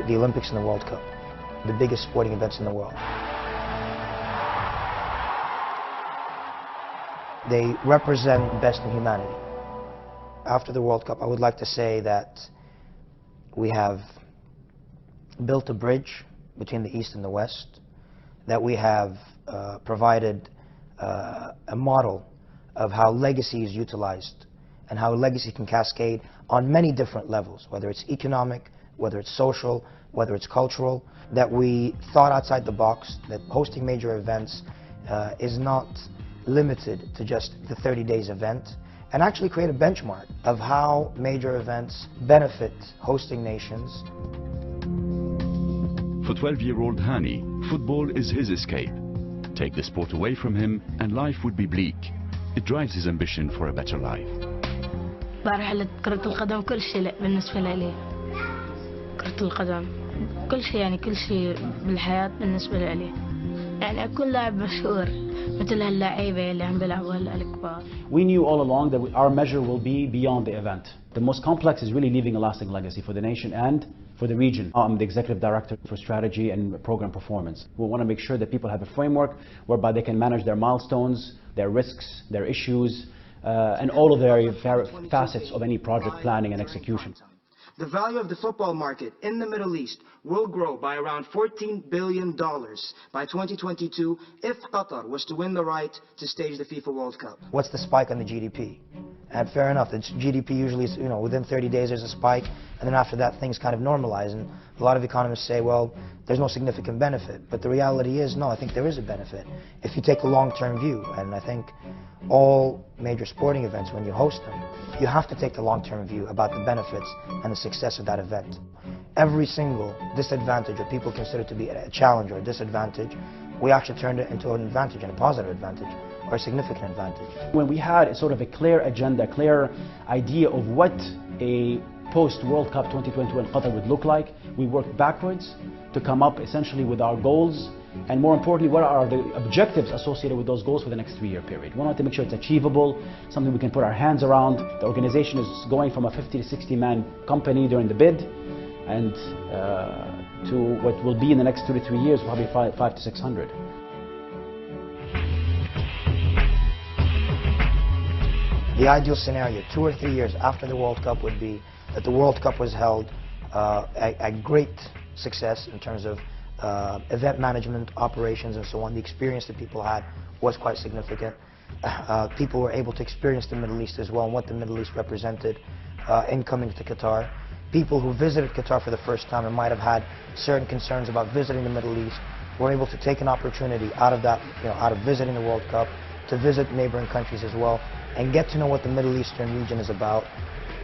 the Olympics and the World Cup, the biggest sporting events in the world. They represent the best in humanity. After the World Cup, I would like to say that we have built a bridge between the East and the West, that we have provided a model of how legacy is utilized and how legacy can cascade on many different levels, whether it's economic, whether it's social, whether it's cultural, that we thought outside the box, that hosting major events is not limited to just the 30 days event, and actually create a benchmark of how major events benefit hosting nations. For 12-year-old Hani, football is his escape. Take the sport away from him and life would be bleak. It drives his ambition for a better life. برحلة كرة القدم كل شيء بالنسبة لي. كرة القدم كل شيء يعني كل شيء بالحياة بالنسبة لي. يعني أكون لاعب مشهور مثل هاللاعيبة اللي عم بيلعبوا هلا الكبار. We knew all along that our measure will be beyond the event. The most complex is really leaving a lasting legacy for the nation and for the region. I'm the executive director for strategy and program performance. We want to make sure that people have a framework whereby they can manage their milestones, their risks, their issues, and all of the facets of any project planning and execution. The value of the football market in the Middle East will grow by around $14 billion by 2022 if Qatar was to win the right to stage the FIFA World Cup. What's the spike on the GDP? And fair enough, the GDP usually is, within 30 days there's a spike, and then after that things kind of normalize. And a lot of economists say, well, there's no significant benefit. But the reality is, no, I think there is a benefit if you take a long-term view. And I think all major sporting events, when you host them, you have to take the long-term view about the benefits and the success of that event. Every single disadvantage that people consider to be a challenge or a disadvantage, we actually turned it into an advantage and a positive advantage or a significant advantage. When we had sort of a clear agenda, a clear idea of what a post-World Cup 2022 in Qatar would look like, we worked backwards to come up essentially with our goals, and more importantly, what are the objectives associated with those goals for the next 3-year period. We wanted to make sure it's achievable, something we can put our hands around. The organization is going from a 50 to 60-man company during the bid, and to what will be in the next 2 to 3 years, probably 500 to 600. The ideal scenario, 2 or 3 years after the World Cup, would be that the World Cup was held a great success in terms of event management, operations, and so on. The experience that people had was quite significant. People were able to experience the Middle East as well and what the Middle East represented in coming to Qatar. People who visited Qatar for the first time and might have had certain concerns about visiting the Middle East were able to take an opportunity out of that, out of visiting the World Cup, to visit neighboring countries as well and get to know what the Middle Eastern region is about.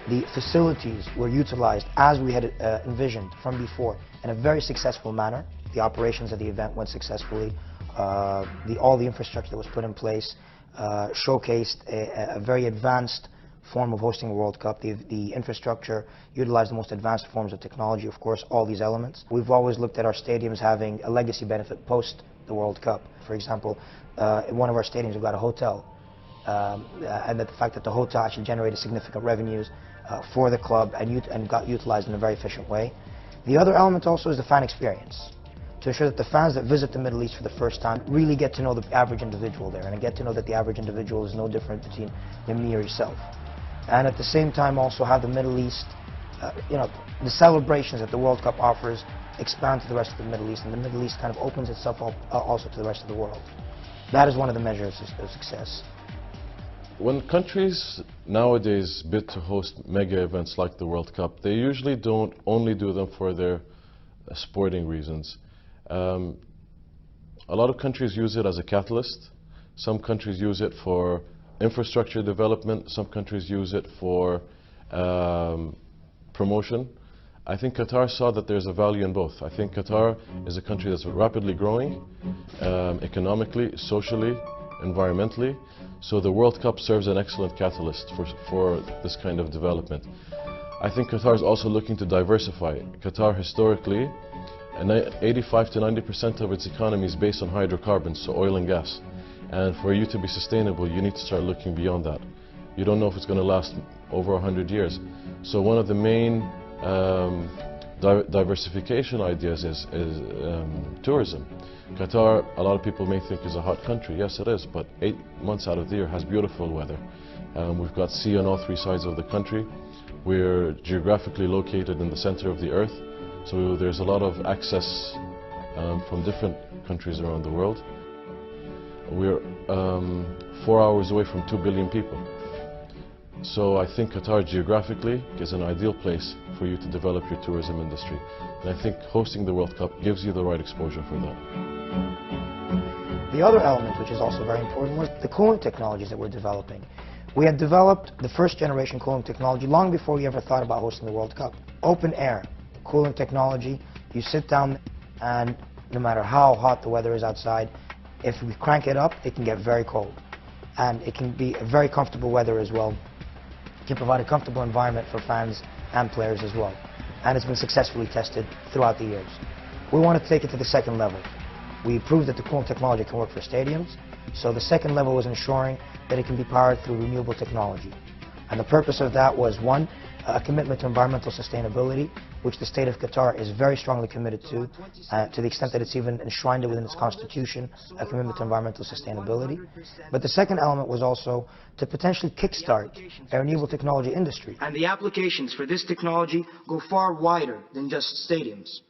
The facilities were utilized as we had envisioned from before in a very successful manner. The operations of the event went successfully. All the infrastructure that was put in place showcased a very advanced form of hosting a World Cup. The infrastructure utilized the most advanced forms of technology, of course, all these elements. We've always looked at our stadiums having a legacy benefit post the World Cup. For example, in one of our stadiums we've got a hotel, and that the fact that the hotel actually generated significant revenues for the club and got utilized in a very efficient way. The other element also is the fan experience, to ensure that the fans that visit the Middle East for the first time really get to know the average individual there, and get to know that the average individual is no different between me or yourself. And at the same time also have the Middle East, the celebrations that the World Cup offers expand to the rest of the Middle East, and the Middle East kind of opens itself up also to the rest of the world. That is one of the measures of success. When countries nowadays bid to host mega events like the World Cup, they usually don't only do them for their sporting reasons. A lot of countries use it as a catalyst. Some countries use it for infrastructure development. Some countries use it for promotion. I think Qatar saw that there's a value in both. I think Qatar is a country that's rapidly growing, economically, socially, environmentally. So the World Cup serves an excellent catalyst for this kind of development. I think Qatar is also looking to diversify. Qatar historically, 85 to 90% of its economy is based on hydrocarbons, so oil and gas. And for you to be sustainable, you need to start looking beyond that. You don't know if it's going to last over 100 years. So one of the main Diversification ideas is tourism. Qatar, a lot of people may think, is a hot country. Yes, it is, but 8 months out of the year has beautiful weather. We've got sea on all 3 sides of the country. We're geographically located in the center of the earth, so there's a lot of access from different countries around the world. We're 4 hours away from 2 billion people. So I think Qatar geographically is an ideal place for you to develop your tourism industry. And I think hosting the World Cup gives you the right exposure for that. The other element, which is also very important, was the cooling technologies that we're developing. We had developed the first generation cooling technology long before we ever thought about hosting the World Cup. Open air cooling technology, you sit down and no matter how hot the weather is outside, if we crank it up, it can get very cold. And it can be a very comfortable weather as well. It can provide a comfortable environment for fans and players as well. And it's been successfully tested throughout the years. We want to take it to the second level. We proved that the cooling technology can work for stadiums. So the second level was ensuring that it can be powered through renewable technology. And the purpose of that was, one, a commitment to environmental sustainability, which the state of Qatar is very strongly committed to the extent that it's even enshrined within its constitution, a commitment to environmental sustainability. But the second element was also to potentially kickstart a renewable technology industry. And the applications for this technology go far wider than just stadiums.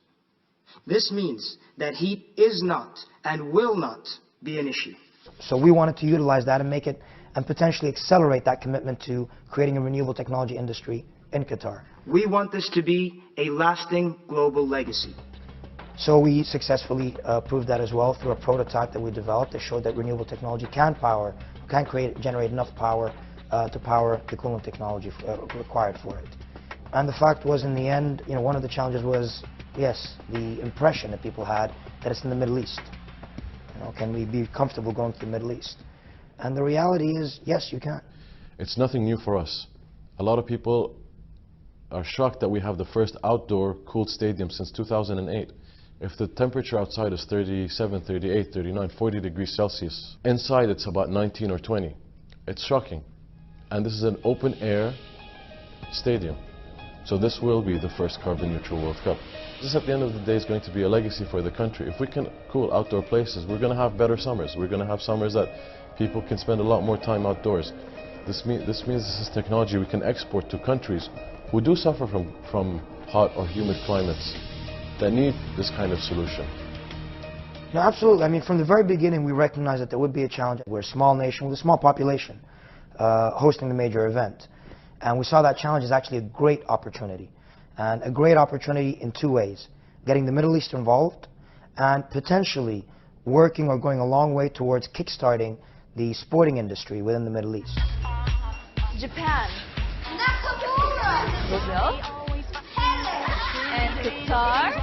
This means that heat is not and will not be an issue. So we wanted to utilize that and make it and potentially accelerate that commitment to creating a renewable technology industry in Qatar. We want this to be a lasting global legacy. So we successfully proved that as well through a prototype that we developed that showed that renewable technology can generate enough power to power the cooling technology required for it. And the fact was, in the end, one of the challenges was, yes, the impression that people had that it's in the Middle East. Can we be comfortable going to the Middle East? And the reality is, yes, you can. It's nothing new for us. A lot of people are shocked that we have the first outdoor cooled stadium since 2008. If the temperature outside is 37, 38, 39, 40 degrees Celsius, inside it's about 19 or 20. It's shocking. And this is an open air stadium. So this will be the first carbon neutral World Cup. This at the end of the day is going to be a legacy for the country. If we can cool outdoor places, we're going to have better summers. We're going to have summers that people can spend a lot more time outdoors. This means this is technology we can export to countries who do suffer from hot or humid climates that need this kind of solution. No, absolutely. I mean, from the very beginning, we recognized that there would be a challenge. We're a small nation with a small population hosting the major event. And we saw that challenge as actually a great opportunity. And a great opportunity in 2 ways. Getting the Middle East involved and potentially working or going a long way towards kickstarting the sporting industry within the Middle East. Japan, Brazil, and Qatar.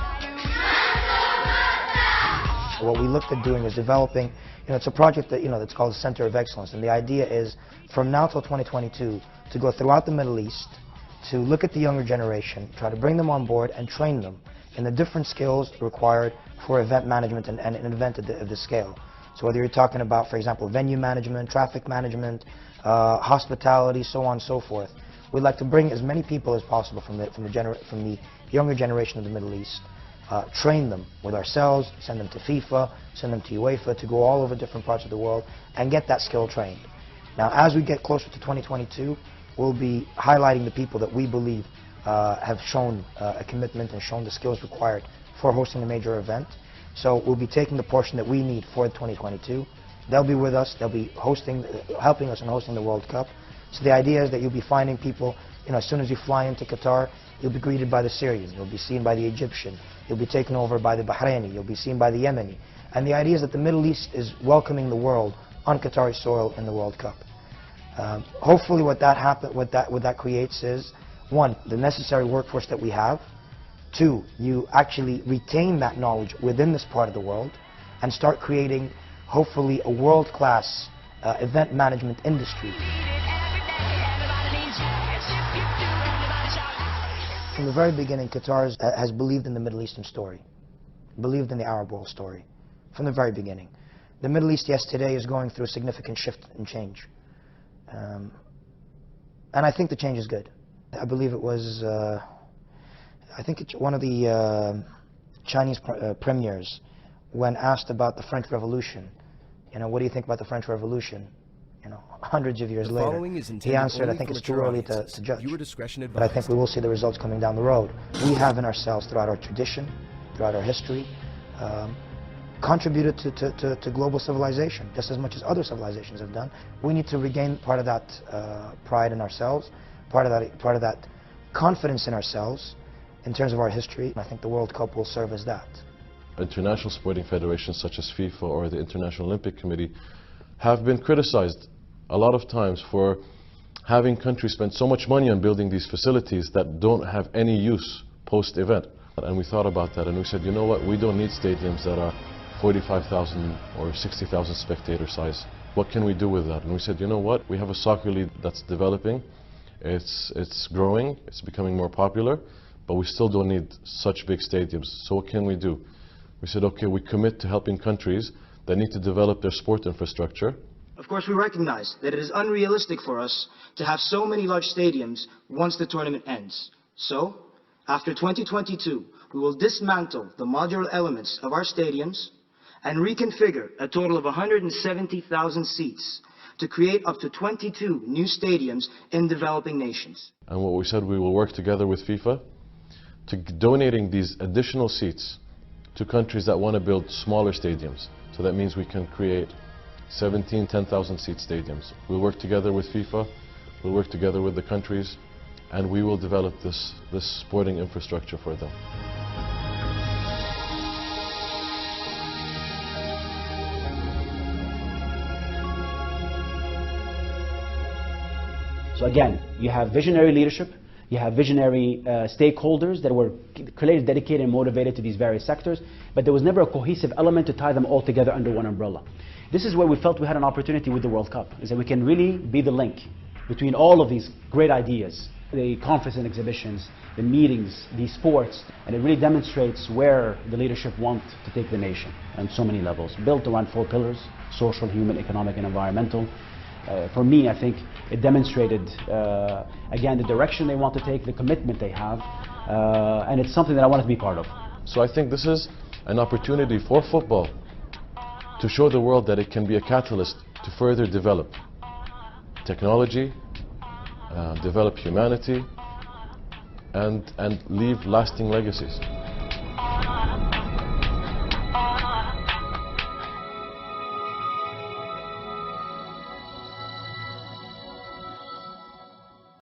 What we looked at doing is developing, it's a project that, that's called the Center of Excellence. And the idea is from now till 2022 to go throughout the Middle East, to look at the younger generation, try to bring them on board and train them in the different skills required for event management and an event of this scale. So whether you're talking about, for example, venue management, traffic management, hospitality, so on and so forth, we'd like to bring as many people as possible from the younger generation of the Middle East, train them with ourselves, send them to FIFA, send them to UEFA, to go all over different parts of the world and get that skill trained. Now, as we get closer to 2022, we'll be highlighting the people that we believe have shown a commitment and shown the skills required for hosting a major event. So we'll be taking the portion that we need for 2022. They'll be with us. They'll be helping us in hosting the World Cup. So the idea is that you'll be finding people, as soon as you fly into Qatar, you'll be greeted by the Syrian, you'll be seen by the Egyptian, you'll be taken over by the Bahraini, you'll be seen by the Yemeni. And the idea is that the Middle East is welcoming the world on Qatari soil in the World Cup. Hopefully what that creates is, one, the necessary workforce that we have. Two, you actually retain that knowledge within this part of the world and start creating, hopefully, a world-class event management industry. From the very beginning, Qatar has believed in the Middle Eastern story, believed in the Arab world story, from the very beginning. The Middle East, yes, today is going through a significant shift and change. And I think the change is good. I believe it was I think it's one of the Chinese premiers, when asked about the French Revolution, what do you think about the French Revolution? Hundreds of years later, he answered, I think it's too early to judge, but I think we will see the results coming down the road. We have in ourselves, throughout our tradition, throughout our history, contributed to global civilization just as much as other civilizations have done. We need to regain part of that pride in ourselves, part of that confidence in ourselves in terms of our history. I think the World Cup will serve as that. International sporting federations such as FIFA or the International Olympic Committee have been criticized a lot of times for having countries spend so much money on building these facilities that don't have any use post-event. And we thought about that and we said, you know what, we don't need stadiums that are 45,000 or 60,000 spectator size. What can we do with that? And we said, you know what, we have a soccer league that's developing, it's growing, it's becoming more popular, but we still don't need such big stadiums. So what can we do? We said, okay, we commit to helping countries that need to develop their sport infrastructure. Of course, we recognize that it is unrealistic for us to have so many large stadiums once the tournament ends. So, after 2022, we will dismantle the modular elements of our stadiums and reconfigure a total of 170,000 seats to create up to 22 new stadiums in developing nations. And what we said, we will work together with FIFA to donating these additional seats to countries that want to build smaller stadiums. So that means we can create 17 10,000 seat stadiums. We'll work together with FIFA, we'll work together with the countries, and we will develop this sporting infrastructure for them. So again, you have visionary leadership, you have visionary stakeholders that were clearly dedicated and motivated to these various sectors, but there was never a cohesive element to tie them all together under one umbrella. This is where we felt we had an opportunity with the World Cup, is that we can really be the link between all of these great ideas, the conference and exhibitions, the meetings, the sports, and it really demonstrates where the leadership want to take the nation on so many levels, built around 4 pillars: social, human, economic, and environmental. For me, I think it demonstrated, again, the direction they want to take, the commitment they have, and it's something that I wanted to be part of. So I think this is an opportunity for football to show the world that it can be a catalyst to further develop technology, develop humanity, and leave lasting legacies.